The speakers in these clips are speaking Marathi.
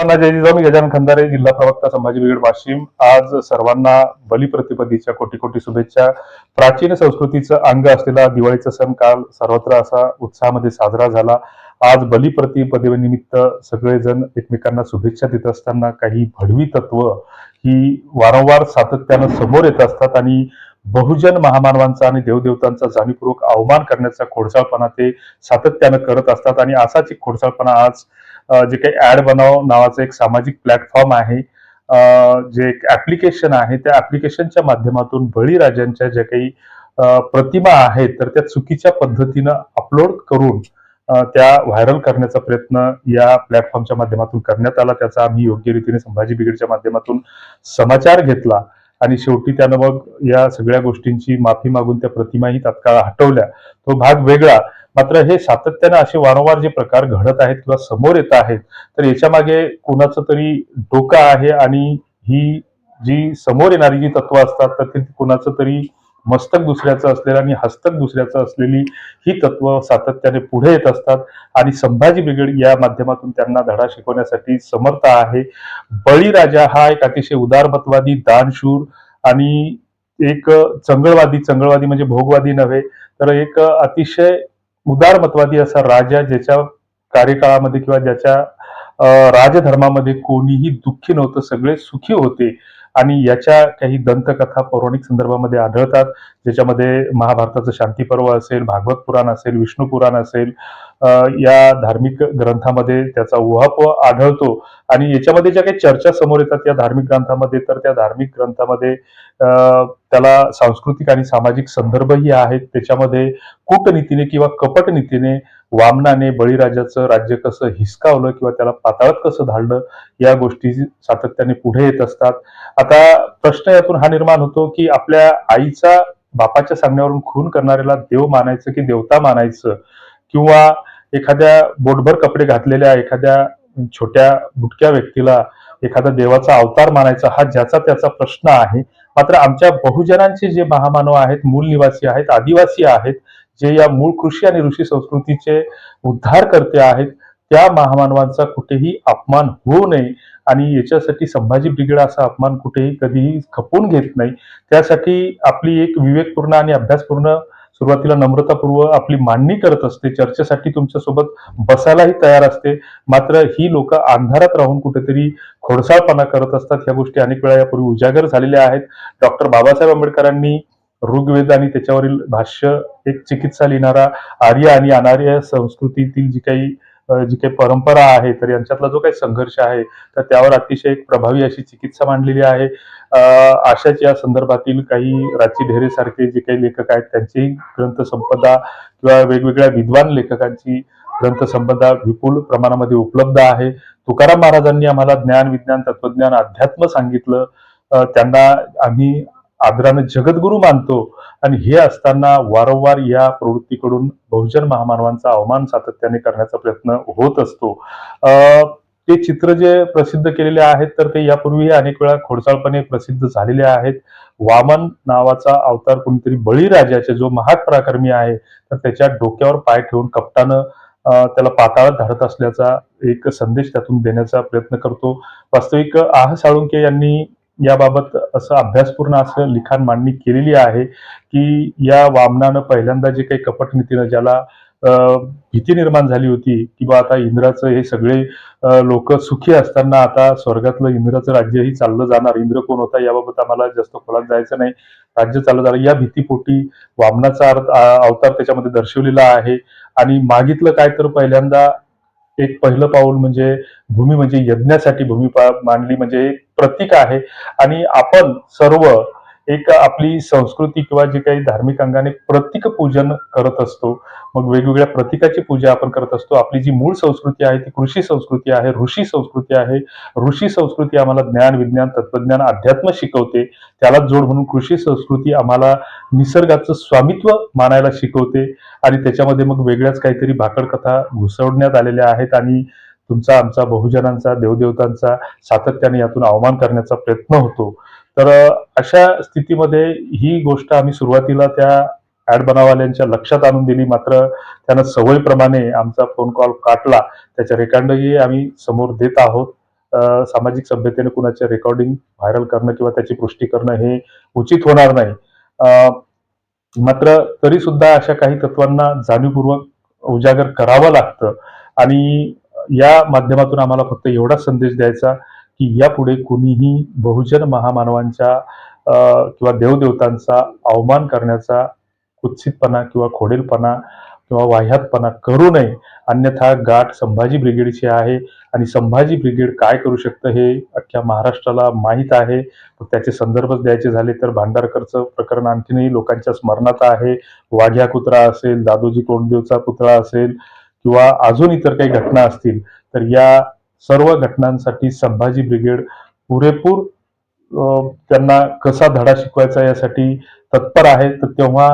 सर्वांना जय जिजाऊ. मी गजानन खंदारे, जिल्हा प्रवक्ता संभाजी ब्रिगेड वाशिम. आज सर्वांना बलिप्रतिपदेच्या कोटी कोटी शुभेच्छा. प्राचीन संस्कृतीचं अंग असलेला दिवाळीचा सण काल सर्वत्र असा उत्साहामध्ये साजरा झाला. आज बलिप्रतिपदेनिमित्त सगळेजण एकमेकांना शुभेच्छा देत असताना काही भडवी तत्व ही वारंवार सातत्यानं समोर येत असतात आणि बहुजन महामानवांचा आणि देवदेवतांचा जाणीवपूर्वक अवमान करण्याचा खोडसाळपणा ते सातत्यानं करत असतात. आणि असाच एक खोडसाळपणा आज जे काही ऍड बनाव नावाचं एक सामाजिक प्लॅटफॉर्म आहे, जे एक ऍप्लिकेशन आहे, त्या ऍप्लिकेशनच्या माध्यमातून बळीराजांच्या ज्या काही प्रतिमा आहेत तर त्या चुकीच्या पद्धतीनं अपलोड करून त्या व्हायरल करण्याचा प्रयत्न या प्लॅटफॉर्मच्या माध्यमातून करण्यात आला. त्याचा आम्ही योग्य रीतीने संभाजी ब्रिगेडच्या माध्यमातून समाचार घेतला आणि शेवटी त्यानं मग या सगळ्या गोष्टींची माफी मागून त्या प्रतिमाही तात्काळ हटवल्या. तो भाग वेगळा. मात्र हे सातत्यानं असे वारंवार जे प्रकार घडत आहेत किंवा समोर येत आहेत तर याच्या मागे कुणाचं तरी डोकं आहे आणि ही जी समोर येणारी जी तत्व असतात तर ते कुणाचं तरी मस्तक दुसऱ्याचं असलेलं आणि हस्तक दुसऱ्याचं असलेली ही तत्व सातत्याने पुढे येत असतात आणि संभाजी ब्रिगेड या माध्यमातून त्यांना धडा शिकवण्यासाठी समर्थ आहे. बळीराजा हा एक अतिशय उदारमतवादी, दानशूर आणि एक चंगळवादी म्हणजे भोगवादी नव्हे तर एक अतिशय उदारमतवादी असा राजा, ज्याच्या कार्यकाळामध्ये किंवा ज्याच्या राजधर्मामध्ये कोणीही दुःखी नव्हतं, सगळे सुखी होते. आणि याच्या काही दंतकथा पौराणिक संदर्भामध्ये आढळतात, ज्याच्यामध्ये महाभारताचं शांती पर्व असेल, भागवत पुराण असेल, विष्णू पुराण असेल, या धार्मिक ग्रंथामध्ये त्याचा उहापोह आढळतो. आणि याच्यामध्ये ज्या काही चर्चा समोर येतात या धार्मिक ग्रंथामध्ये तर त्या धार्मिक ग्रंथामध्ये त्याला सांस्कृतिक आणि सामाजिक संदर्भही आहेत. त्याच्यामध्ये कूटनीतीने किंवा कपटनीतीने वामनाने बळीराजाचं राज्य कसं हिसकावलं किंवा त्याला पाताळात कसं धाडलं या गोष्टी सातत्याने पुढे येत असतात. आता प्रश्न यातून हा निर्माण होतो की आपल्या आईचा बापाच्या सांगण्यावरून खून करणाऱ्याला देव मानायचं की देवता मानायचं, किंवा एखाद्या बोटभर कपडे घातलेल्या एखाद्या छोट्या बुटक्या व्यक्तीला एखादा देवाचा अवतार मानायचा, हा ज्याचा त्याचा प्रश्न आहे. मात्र आमच्या बहुजनांचे जे महामानव आहेत, मूल निवासी आहेत, आदिवासी आहेत, जे या मूळ कृषी आणि ऋषी संस्कृतीचे उद्धारकर्ते आहेत, त्या महामानवांचा कुठेही अपमान होऊ नये आणि याच्यासाठी संभाजी ब्रिगेड असा अपमान कुठेही कधीही खपवून घेत नाही. त्यासाठी आपली एक विवेकपूर्ण आणि अभ्यासपूर्ण, सुरुवातीला नम्रतापूर्व आपली मांडणी करत असते, चर्चेसाठी तुमच्यासोबत बसायलाही तयार असते. मात्र ही लोक अंधारात राहून कुठेतरी खोडसाळपणा करत असतात. ह्या गोष्टी अनेक वेळा यापूर्वी उजागर झालेल्या आहेत. डॉक्टर बाबासाहेब आंबेडकरांनी ऋग्वेद आणि त्याच्यावरील भाष्य एक चिकित्सा लिहिणारा आर्य आणि अनार्य संस्कृतीतील जी काही परंपरा आहे तर यांच्यातला जो काही संघर्ष आहे तर त्यावर अतिशय एक प्रभावी अशी चिकित्सा मांडलेली आहे. अशाच या संदर्भातील काही राची ढेरे सारखे जे काही लेखक आहेत त्यांचीही ग्रंथसंपदा किंवा वेगवेगळ्या विद्वान लेखकांची ग्रंथसंपदा विपुल प्रमाणामध्ये उपलब्ध आहे. तुकाराम महाराजांनी आम्हाला ज्ञान, विज्ञान, तत्वज्ञान, अध्यात्म सांगितलं. त्यांना आम्ही आदरानं जगद्गुरु मानतो आणि हे असताना वारंवार या प्रवृत्तीकडून बहुजन महामानवांचा अवमान सातत्याने करण्याचा प्रयत्न होत असतो. ते चित्र जे प्रसिद्ध केलेले आहेत तर ते यापूर्वीही अनेक वेळा खोडसाळपणे प्रसिद्ध झालेले आहेत. वामन नावाचा अवतार कोणीतरी बळीराजाचे जो महापराक्रमी आहे तर त्याच्या डोक्यावर पाय ठेवून कपटानं त्याला पाताळात धाडत असल्याचा एक संदेश त्यातून देण्याचा प्रयत्न करतो. वास्तविक साळुंखे यांनी याबाबत असं अभ्यासपूर्ण असं लिखाण मांडणी केलेली आहे की या वामनानं पहिल्यांदा जे काही कपटनीतीनं ज्याला भीती निर्माण झाली होती की बा आता इंद्राचं हे सगळे लोक सुखी असताना आता स्वर्गातलं इंद्राचं राज्यही चाललं जाणार, इंद्र कोण होता याबाबत आम्हाला जास्त खोलात जायचं नाही, राज्य चाललं जाणार, या भीतीपोटी वामनाचा अवतार त्याच्यामध्ये दर्शवलेला आहे. आणि मागितलं काय तर पहिल्यांदा एक पहिलं पाऊल म्हणजे भूमी, म्हणजे यज्ञासाठी भूमी मांडली, म्हणजे एक प्रतीक आहे. आणि आपण सर्व एक आपली संस्कृती किंवा जे काही धार्मिक अंगाने प्रतीक पूजन करत असतो. मग वेगवेगळ्या प्रतीकाची पूजा आपण करत असतो. आपली जी मूळ संस्कृती आहे ती कृषी संस्कृती आहे, ऋषी संस्कृती आहे. ऋषी संस्कृती आम्हाला ज्ञान, विज्ञान, तत्वज्ञान, अध्यात्म शिकवते. त्याला जोड म्हणून कृषी संस्कृती आम्हाला निसर्गाचं स्वामित्व मानायला शिकवते. आणि त्याच्यामध्ये मग वेगळ्याच काहीतरी भाकड कथा घुसवण्यात आलेल्या आहेत आणि तुमचा, आमचा, बहुजनांचा, देवदेवतांचा सातत्याने यातून अवमान करण्याचा प्रयत्न होतो. तर अशा स्थितीमध्ये ही गोष्ट आम्ही सुरुवातीला त्या ऍड बनावाल्यांच्या लक्षात आणून दिली. मात्र त्यानं सवयीप्रमाणे आमचा फोन कॉल काटला. त्याच्या रेकॉर्डही आम्ही समोर देत आहोत. सामाजिक सभ्यतेने कुणाचे रेकॉर्डिंग व्हायरल करणं किंवा त्याची पुष्टी करणं हे उचित होणार नाही. मात्र तरी सुद्धा अशा काही तत्वांना जाणीवपूर्वक उजागर करावं लागतं आणि या माध्यमातून आम्हाला फक्त एवढाच संदेश द्यायचा, की यापुढे कुणीही बहुजन महामानवांच्या किंवा देवदेवतांचा अवमान करण्याचा कुत्सितपणा किंवा खोडेलपणा किंवा वाह्यातपणा करू नये. अन्यथा गाठ संभाजी ब्रिगेडची आहे आणि संभाजी ब्रिगेड काय करू शकतं हे अख्ख्या महाराष्ट्राला माहीत आहे. त्याचे संदर्भच द्यायचे झाले तर भांडारकरचं प्रकरण आणखीनही लोकांच्या स्मरणात आहे. वाघ्या कुत्रा असेल, दादोजी कोंडदेवचा पुतळा असेल किंवा अजून इतर काही घटना असतील, तर या सर्व घटनांसाठी संभाजी ब्रिगेड पुरेपूर त्यांना कसा धडा शिकवायचा यासाठी तत्पर आहे. तर तेव्हा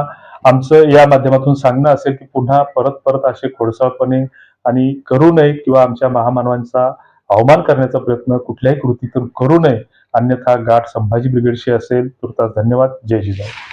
आमचं या माध्यमातून सांगणं असेल, की पुन्हा परत असे खोडसाळपणे आणि करू नये किंवा आमच्या महामानवांचा अवमान करण्याचा प्रयत्न कुठल्याही कृतीतून करू नये. अन्यथा गाठ संभाजी ब्रिगेडशी असेल. तूर्तास धन्यवाद. जय जिजाऊ.